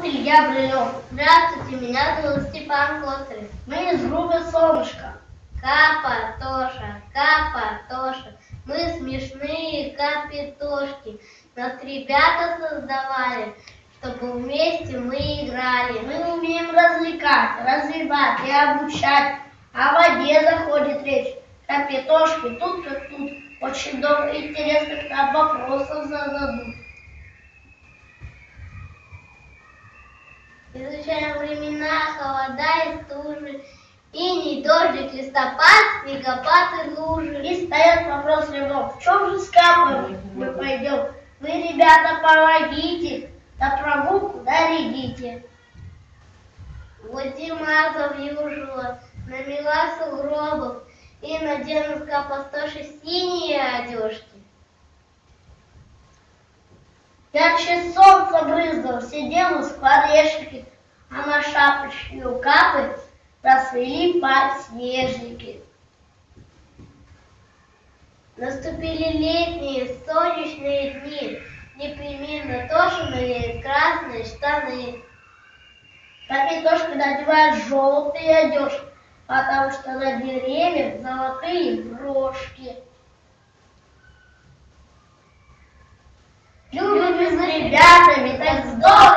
зовут Илья Брылев. Здравствуйте, меня зовут Степан Косарев. Мы из группы «Солнышко». Капатоша, Капатоша, мы смешные капитошки. Нас ребята создавали, чтобы вместе мы играли. Мы умеем развлекать, развивать и обучать. О воде заходит речь. Капитошки тут как тут. Очень много интересных нам вопросов зададут. Изучаем времена, холода и стужи. Иней, дождик, листопад, снегопад и лужи. И стоят вопрос любовь. В чем же скапаем мы пойдем? Вы, ребята, помогите, на прогулку нарядите. Вот зима завьюжила, намела сугробов, и надену с Капатоши синие одежки. Ярче солнце брызнуло, сидел у скворечники, а на шапочке у Капы расцвели подснежники. Наступили летние солнечные дни, непременно тоже надеют красные штаны. Капитошка надевает желтые одежки, потому что на деревьях золотые брошки. Любим с ребятами, так здорово!